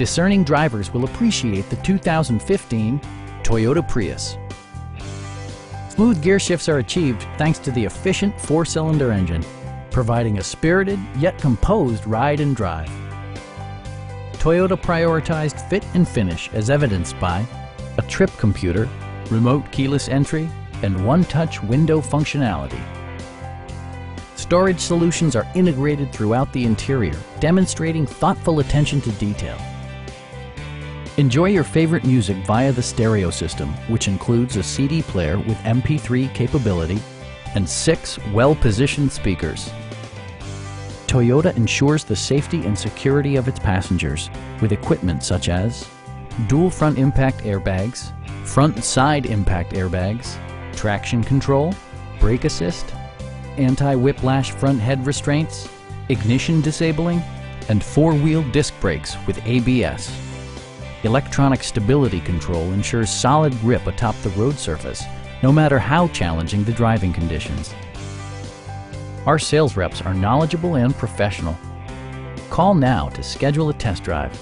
discerning drivers will appreciate the 2015 Toyota Prius. Smooth gear shifts are achieved thanks to the efficient 4-cylinder engine, providing a spirited yet composed ride and drive. Toyota prioritized fit and finish as evidenced by a trip computer, remote keyless entry, and one-touch window functionality. Storage solutions are integrated throughout the interior, demonstrating thoughtful attention to detail. Enjoy your favorite music via the stereo system, which includes a CD player with MP3 capability and 6 well-positioned speakers. Toyota ensures the safety and security of its passengers with equipment such as dual front impact airbags, front and side impact airbags, traction control, brake assist, anti-whiplash front head restraints, ignition disabling, and 4-wheel disc brakes with ABS. Electronic stability control ensures solid grip atop the road surface, no matter how challenging the driving conditions. Our sales reps are knowledgeable and professional. Call now to schedule a test drive.